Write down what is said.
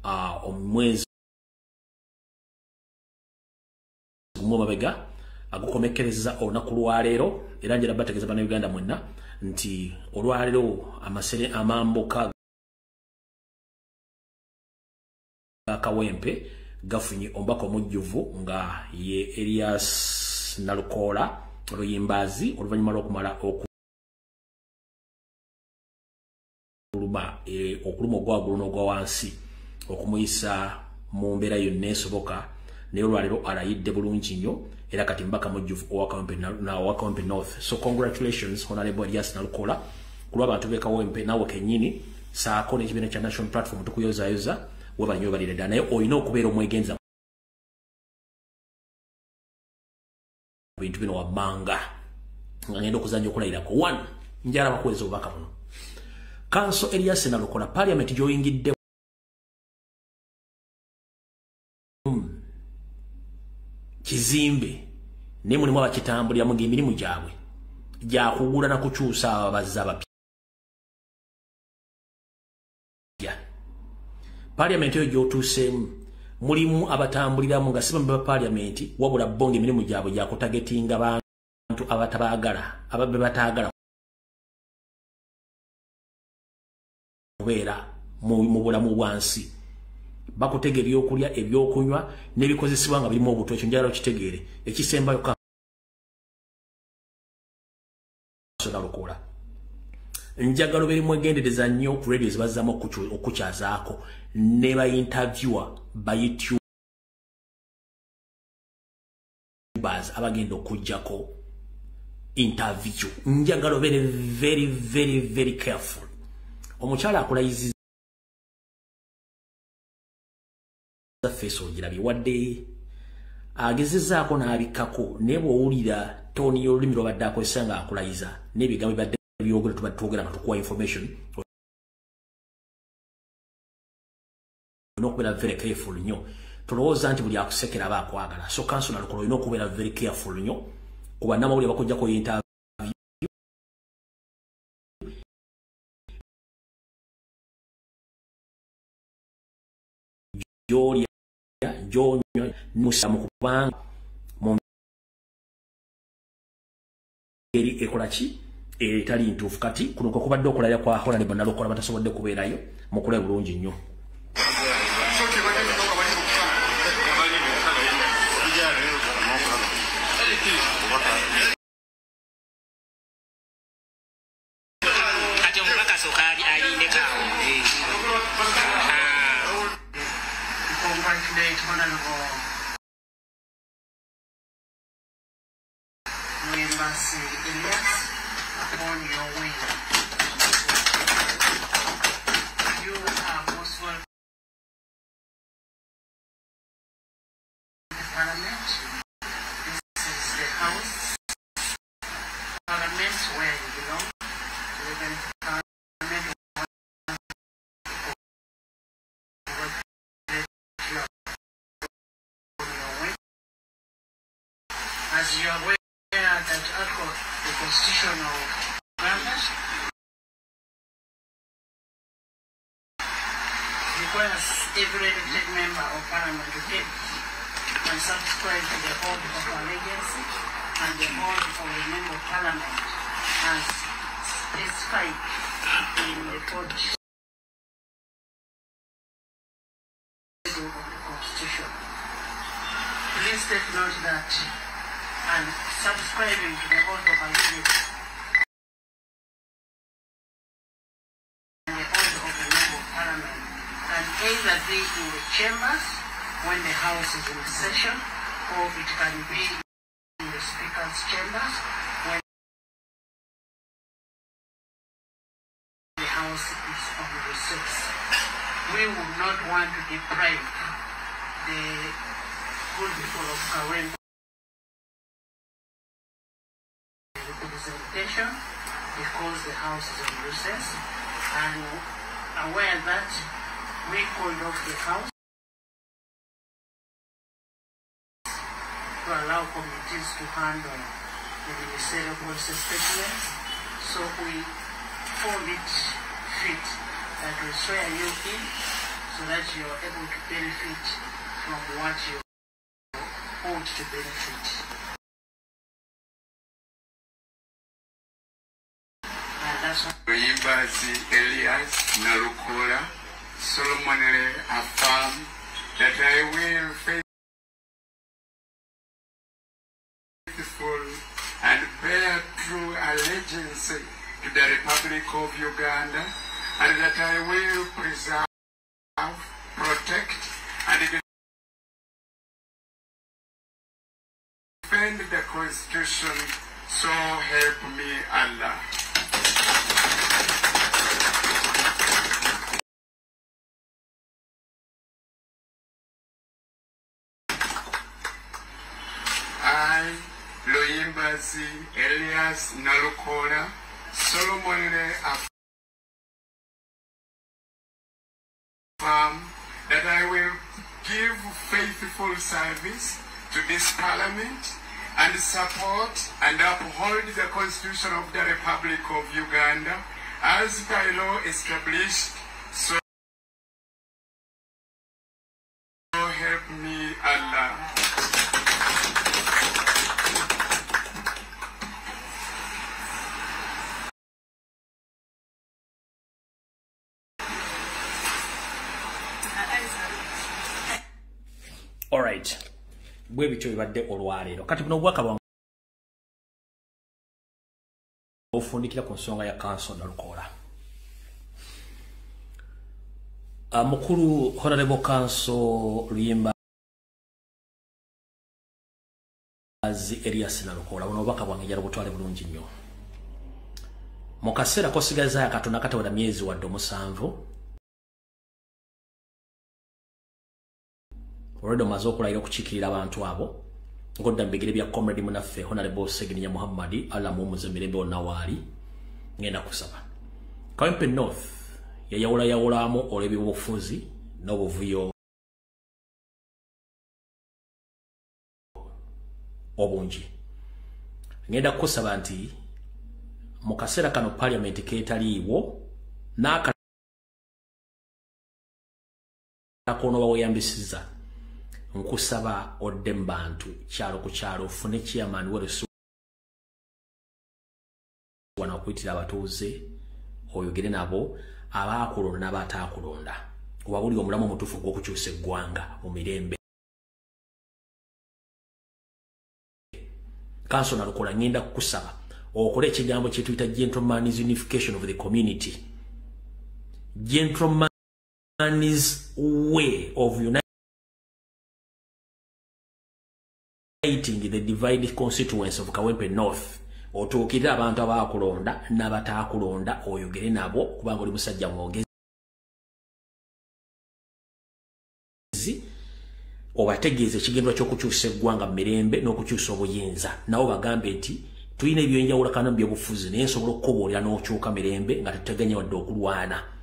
omwezi mumabega agukomekereza olunaku lwaleero era njera bategeza bana Uganda mwenna nti olwaleero amasere amamboka Kawempe gafunye ombako omujjuvu nga ye Elias Nalukola oluyimbazi oluvannyuma lw'okumala okuluma ogwagulu n'ogwa wansi okumuyisa mu mbeera yonna esoboka naye olwaleero alayidde bulungi nnyo era kati mbaka mujjuvu owa Kawempe North. So congratulations Honorable Elias Nalukola ku lw'abantu b'e Kawempe naawe kennyini saako n'ekibiina kya National Platform tukuyozaayoza webanyo balire ddala naye olina okubeera omwegenza bintu bino wammanga nga ngenda okuzanja okulayirako. 1 njala bakuweza obubaka buno Kanso Elias Nalukola Parliament gy'oyingidde kizimbe ne mulimu abakitambulira mu emirimu gyabwe gyakugula na kukyusa ababazza abapya. Parliament eyo gy'otuuseemu mulimu abatambuliramu nga si bambe ba Parliament wabula bonga emirimu gyabwe gyakutagetinga bantu abatabaagala ababbe bataagala kubeera mu bulamu bwansi bakutega ebyokulya ebyokunywa n'ebikozesebwa nga birimu obuto ekyo njagala okitegeere ekisembayo Nalukola njagala berimu egendereza nnyo ku radio zibazzamu okukyazaako ne ba interviewer ba YouTubers abagenda okujjako interview njagala bere very very very careful. Omukyala akulayiziza face ogirabye wadde agezezaako n'abikkako naye bw'owulira toni y'olulimi lw'obadde akozesa nga akulayiza n'ebigambo bibadde byogera tubadde twogera nga tukuwa information olina okubeera very careful nnyo. Tolowooza nti buli akusekera aba akwagala. So Council Nalukola olina okubeera very careful nnyo kuba namawulire bakujjako interview Jonyo musamu kubanga mu eri ekolaki etali ntuufu kati kuno kubadde okulaya kwa Honorable Nalukola batasobodde kubeerayo mukule bulungi nnyo. Congratulate Honorable Mwembasi Elias upon your win. You are most welcome to the Parliament. This is the House Parliament where you belong. As you are aware that the constitutional government requires every elected member of Parliament to take and subscribe to the oath of allegiance and the oath of the member of Parliament as specified in the code of the Constitution. Please take note that and subscribing to the oath of allegiance and the oath of the member of Parliament can either be in the chambers when the House is in session, or it can be in the Speaker's chambers when the House is on recess. We would not want to deprive the good people of Kawempe representation because the House is on recess, and aware that we called off the House to allow committees to handle the ministerial policy statements. So we found it fit that we swear you in so that you are able to benefit from what you ought to benefit. And that's what Luyimbazi Elias Nalukora solemnly affirm that I will faithful and bear true allegiance to the Republic of Uganda, and that I will preserve, protect, and defend the Constitution, so help me Allah. I, Luyimbazi Elias Nalukora, solemnly affirm that I will give faithful service to this Parliament and support and uphold the Constitution of the Republic of Uganda as by law established, so help me Allah. All right. Bwe bityo bibadde olwaleero kati buno obwakabaka ofundikira ku nsonga ya kanso Nalukora. Mukulu Honorable Kanso Luyimbazi Elias Nalukora buno obwaka bwange njala butwale bulungi nnyo. Mu kaseera kosigaza akatona katawera myezi wadde 7 Already mazo okulayira okukiikirira abantu abo ngodda mbigire bya comrade munaffe Honorable Segirinya Muhammad alamu muzemirembe onawali ngenda kusaba Kawempe North yayawulamu olw'ebyobufuzi n'obuvuyo obungi ngenda kusaba nti mu kaseera kano parliament keetaliiwo n'aka kono baweyambisiza nkusaba odde mbantu kyalo ku kyalo ofune chairman w'erusu wana okuyitira abatuuze oyogere nabo abaakulonda n'abataakulonda oba buli omulamu omutuufu gw'okukyusa eggwanga mu mirembe. Kanso Nalukora ngenda kukusaba okole ekigambo kye tuyita gentleman's unification of the community, gentleman's way of uniting the divided constituents of Kawempe North. Otuukirira abantu abaakulonda n'abataakulonda oyogere nabo kubanga oli musajja mwogezi obategeeze ekigendwa ky'okukyusa eggwanga mu mirembe n'okukyusa obuyinza nabo bagambe nti tulina ebyenjawulo kana mu byobufuzi naye nsobola okukoboolera n'okyuka mirembe nga tuteganya wadde okulwana.